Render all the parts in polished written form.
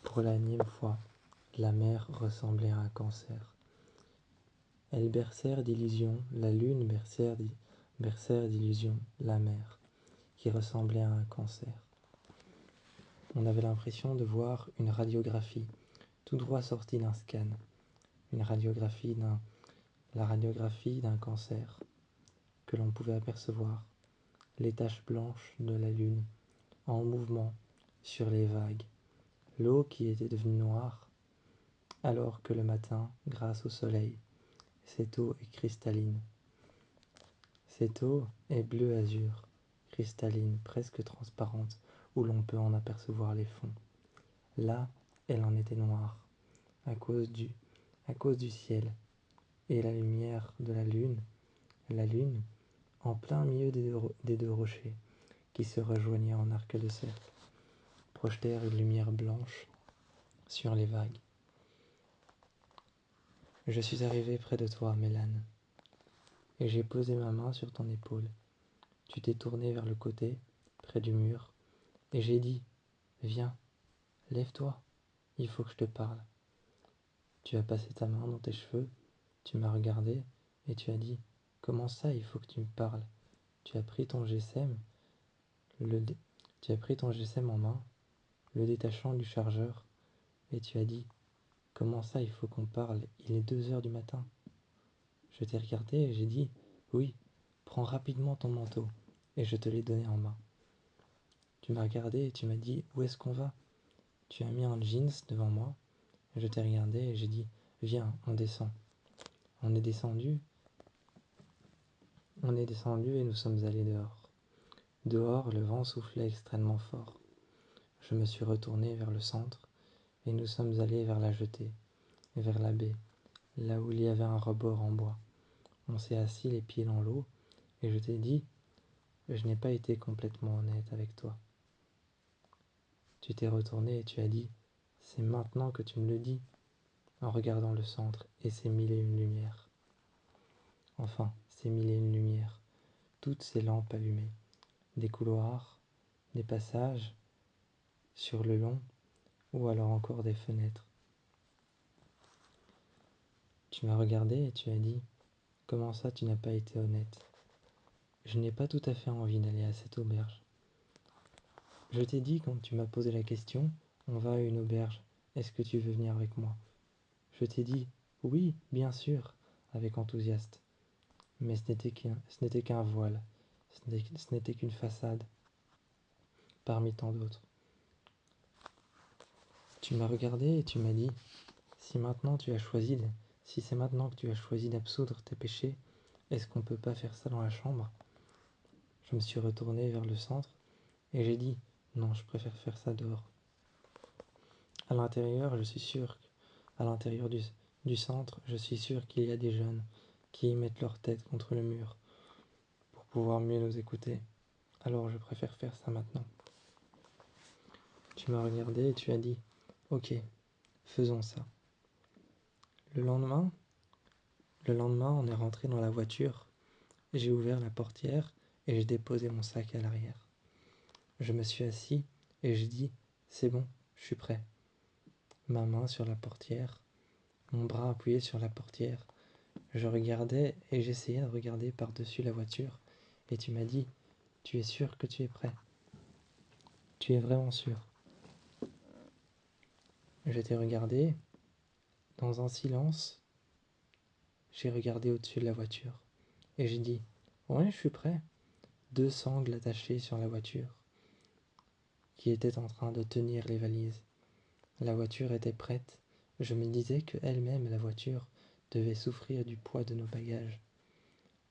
Pour la énième fois, la mer ressemblait à un cancer. Elles bercèrent d'illusions la lune, bercèrent d'illusions la mer, qui ressemblait à un cancer. On avait l'impression de voir une radiographie, tout droit sortie d'un scan, la radiographie d'un cancer, que l'on pouvait apercevoir, les taches blanches de la lune, en mouvement sur les vagues, l'eau qui était devenue noire, alors que le matin, grâce au soleil, cette eau est cristalline. Cette eau est bleu azur, cristalline, presque transparente, où l'on peut en apercevoir les fonds. Là, elle en était noire, à cause du ciel, et la lumière de la lune, en plein milieu des deux rochers, qui se rejoignaient en arc de cercle, projetèrent une lumière blanche sur les vagues. Je suis arrivé près de toi, Mélane, et j'ai posé ma main sur ton épaule. Tu t'es tourné vers le côté, près du mur, et j'ai dit, viens, lève-toi, il faut que je te parle. Tu as passé ta main dans tes cheveux, tu m'as regardé, et tu as dit, comment ça, il faut que tu me parles? Tu as pris ton GSM, tu as pris ton GSM en main, le détachant du chargeur, et tu as dit, comment ça, il faut qu'on parle, il est 2 heures du matin. Je t'ai regardé et j'ai dit, oui, prends rapidement ton manteau, et je te l'ai donné en main. Tu m'as regardé et tu m'as dit, où est-ce qu'on va? Tu as mis un jeans devant moi, et je t'ai regardé et j'ai dit, viens, on descend. On est descendu et nous sommes allés dehors. Dehors, le vent soufflait extrêmement fort. Je me suis retourné vers le centre, et nous sommes allés vers la jetée, vers la baie, là où il y avait un rebord en bois. On s'est assis les pieds dans l'eau, et je t'ai dit, je n'ai pas été complètement honnête avec toi. Tu t'es retourné et tu as dit, c'est maintenant que tu me le dis, en regardant le centre et ces 1001 lumières. Enfin, ces 1001 lumières, toutes ces lampes allumées, des couloirs, des passages, sur le long, ou alors encore des fenêtres. Tu m'as regardé et tu as dit, comment ça tu n'as pas été honnête? Je n'ai pas tout à fait envie d'aller à cette auberge. Je t'ai dit quand tu m'as posé la question, on va à une auberge, est-ce que tu veux venir avec moi? Je t'ai dit, oui, bien sûr, avec enthousiasme. Mais ce n'était qu'un voile, ce n'était qu'une façade, parmi tant d'autres. Tu m'as regardé et tu m'as dit, si c'est maintenant que tu as choisi d'absoudre tes péchés, est-ce qu'on peut pas faire ça dans la chambre? Je me suis retourné vers le centre et j'ai dit, non, je préfère faire ça dehors. À l'intérieur, je suis sûr, à l'intérieur du centre, je suis sûr qu'il y a des jeunes qui y mettent leur tête contre le mur pour pouvoir mieux nous écouter. Alors je préfère faire ça maintenant. Tu m'as regardé et tu as dit, ok, faisons ça. Le lendemain, on est rentré dans la voiture, j'ai ouvert la portière et j'ai déposé mon sac à l'arrière. Je me suis assis et j'ai dit, c'est bon, je suis prêt. Ma main sur la portière, mon bras appuyé sur la portière. Je regardais et j'essayais de regarder par-dessus la voiture et tu m'as dit, tu es sûr que tu es prêt? Tu es vraiment sûr? Je t'ai regardé, dans un silence, j'ai regardé au-dessus de la voiture et j'ai dit, ouais, je suis prêt. 2 sangles attachées sur la voiture qui était en train de tenir les valises. La voiture était prête. Je me disais que elle-même, la voiture, devait souffrir du poids de nos bagages.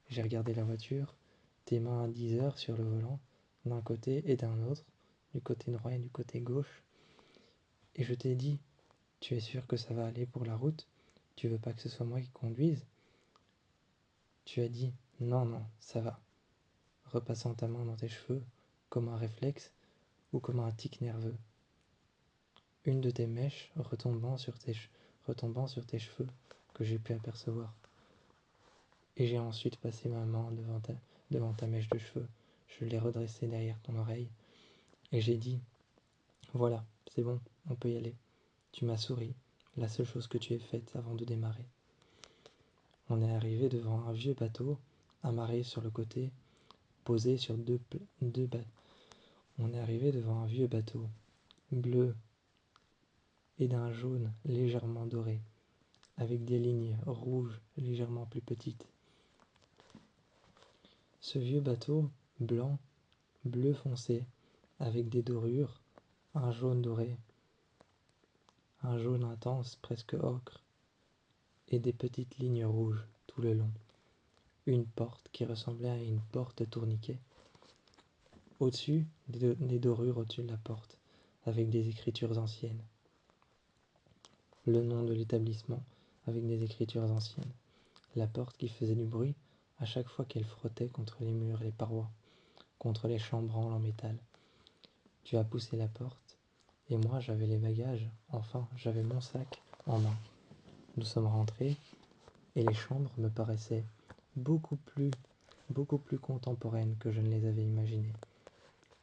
J'ai regardé la voiture, tes mains à 10 heures sur le volant, d'un côté et d'un autre, du côté droit et du côté gauche. Et je t'ai dit, tu es sûr que ça va aller pour la route? Tu veux pas que ce soit moi qui conduise? Tu as dit, non, non, ça va. Repassant ta main dans tes cheveux, comme un réflexe ou comme un tic nerveux. Une de tes mèches retombant sur tes cheveux que j'ai pu apercevoir. Et j'ai ensuite passé ma main devant ta mèche de cheveux. Je l'ai redressée derrière ton oreille et j'ai dit, voilà, c'est bon, on peut y aller. Tu m'as souri, la seule chose que tu aies faite avant de démarrer. On est arrivé devant un vieux bateau, amarré sur le côté, posé sur deux bateaux. On est arrivé devant un vieux bateau, bleu et d'un jaune légèrement doré, avec des lignes rouges légèrement plus petites. Ce vieux bateau, blanc, bleu foncé, avec des dorures, un jaune doré, un jaune intense presque ocre, et des petites lignes rouges tout le long. Une porte qui ressemblait à une porte tourniquet. Au-dessus, des dorures au-dessus de la porte, avec des écritures anciennes. Le nom de l'établissement, avec des écritures anciennes. La porte qui faisait du bruit à chaque fois qu'elle frottait contre les murs et les parois, contre les chambranles en métal. Tu as poussé la porte, et moi j'avais les bagages, enfin j'avais mon sac en main. Nous sommes rentrés, et les chambres me paraissaient beaucoup plus contemporaines que je ne les avais imaginées.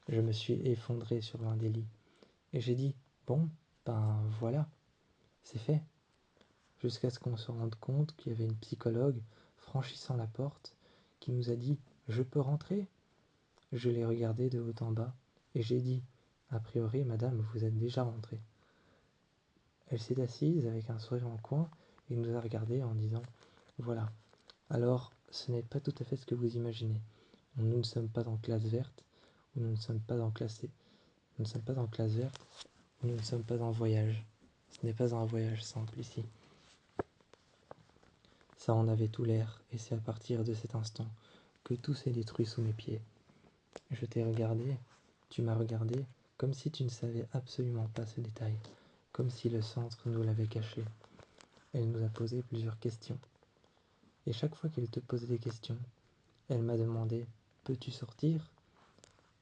Je me suis effondré sur l'un des lits, et j'ai dit, bon, ben voilà, c'est fait. Jusqu'à ce qu'on se rende compte qu'il y avait une psychologue franchissant la porte qui nous a dit, je peux rentrer? Je l'ai regardée de haut en bas, et j'ai dit, a priori, madame, vous êtes déjà rentrée. Elle s'est assise avec un sourire en coin et nous a regardés en disant, voilà, alors ce n'est pas tout à fait ce que vous imaginez. Nous ne sommes pas en classe verte, ou nous ne sommes pas en classe C. Nous ne sommes pas en classe verte, ou nous ne sommes pas en voyage. Ce n'est pas un voyage simple ici. Ça en avait tout l'air, et c'est à partir de cet instant que tout s'est détruit sous mes pieds. Je t'ai regardé, tu m'as regardé, comme si tu ne savais absolument pas ce détail, comme si le centre nous l'avait caché. Elle nous a posé plusieurs questions. Et chaque fois qu'elle te posait des questions, elle m'a demandé, peux-tu sortir?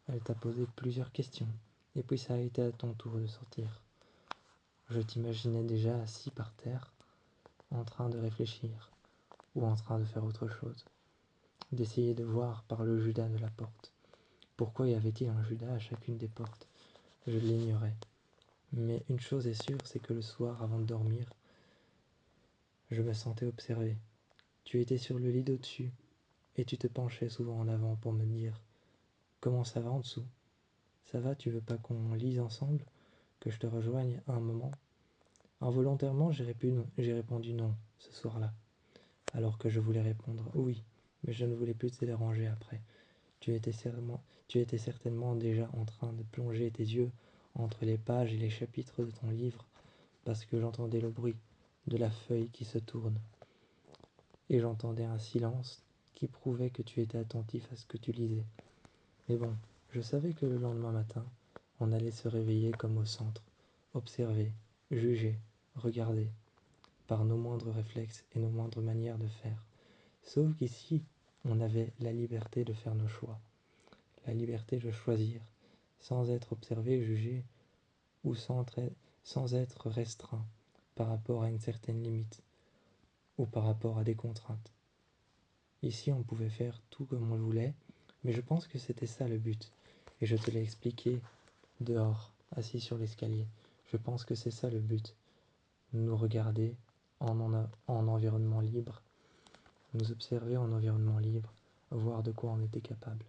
Elle t'a posé plusieurs questions, et puis ça a été à ton tour de sortir. Je t'imaginais déjà assis par terre, en train de réfléchir, ou en train de faire autre chose, d'essayer de voir par le Judas de la porte. Pourquoi y avait-il un Judas à chacune des portes? Je l'ignorais. Mais une chose est sûre, c'est que le soir, avant de dormir, je me sentais observé. Tu étais sur le lit d'au-dessus, et tu te penchais souvent en avant pour me dire « Comment ça va en dessous? Ça va, tu veux pas qu'on lise ensemble? Que je te rejoigne un moment ?» Involontairement, j'ai répondu non, ce soir-là, alors que je voulais répondre oui, mais je ne voulais plus te déranger après. Tu étais certainement déjà en train de plonger tes yeux entre les pages et les chapitres de ton livre, parce que j'entendais le bruit de la feuille qui se tourne, et j'entendais un silence qui prouvait que tu étais attentif à ce que tu lisais. Mais bon, je savais que le lendemain matin, on allait se réveiller comme au centre, observer, juger, regarder, par nos moindres réflexes et nos moindres manières de faire. Sauf qu'ici, on avait la liberté de faire nos choix, la liberté de choisir, sans être observé, jugé, ou sans être restreint par rapport à une certaine limite, ou par rapport à des contraintes. Ici, on pouvait faire tout comme on le voulait, mais je pense que c'était ça le but, et je te l'ai expliqué dehors, assis sur l'escalier. Je pense que c'est ça le but, nous regarder en environnement libre, nous observer en environnement libre, voir de quoi on était capable.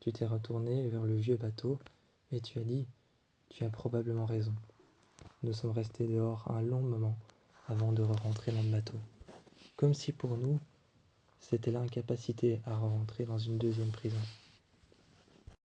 Tu t'es retourné vers le vieux bateau et tu as dit, tu as probablement raison. Nous sommes restés dehors un long moment avant de rentrer dans le bateau, comme si pour nous, c'était l'incapacité à rentrer dans une deuxième prison.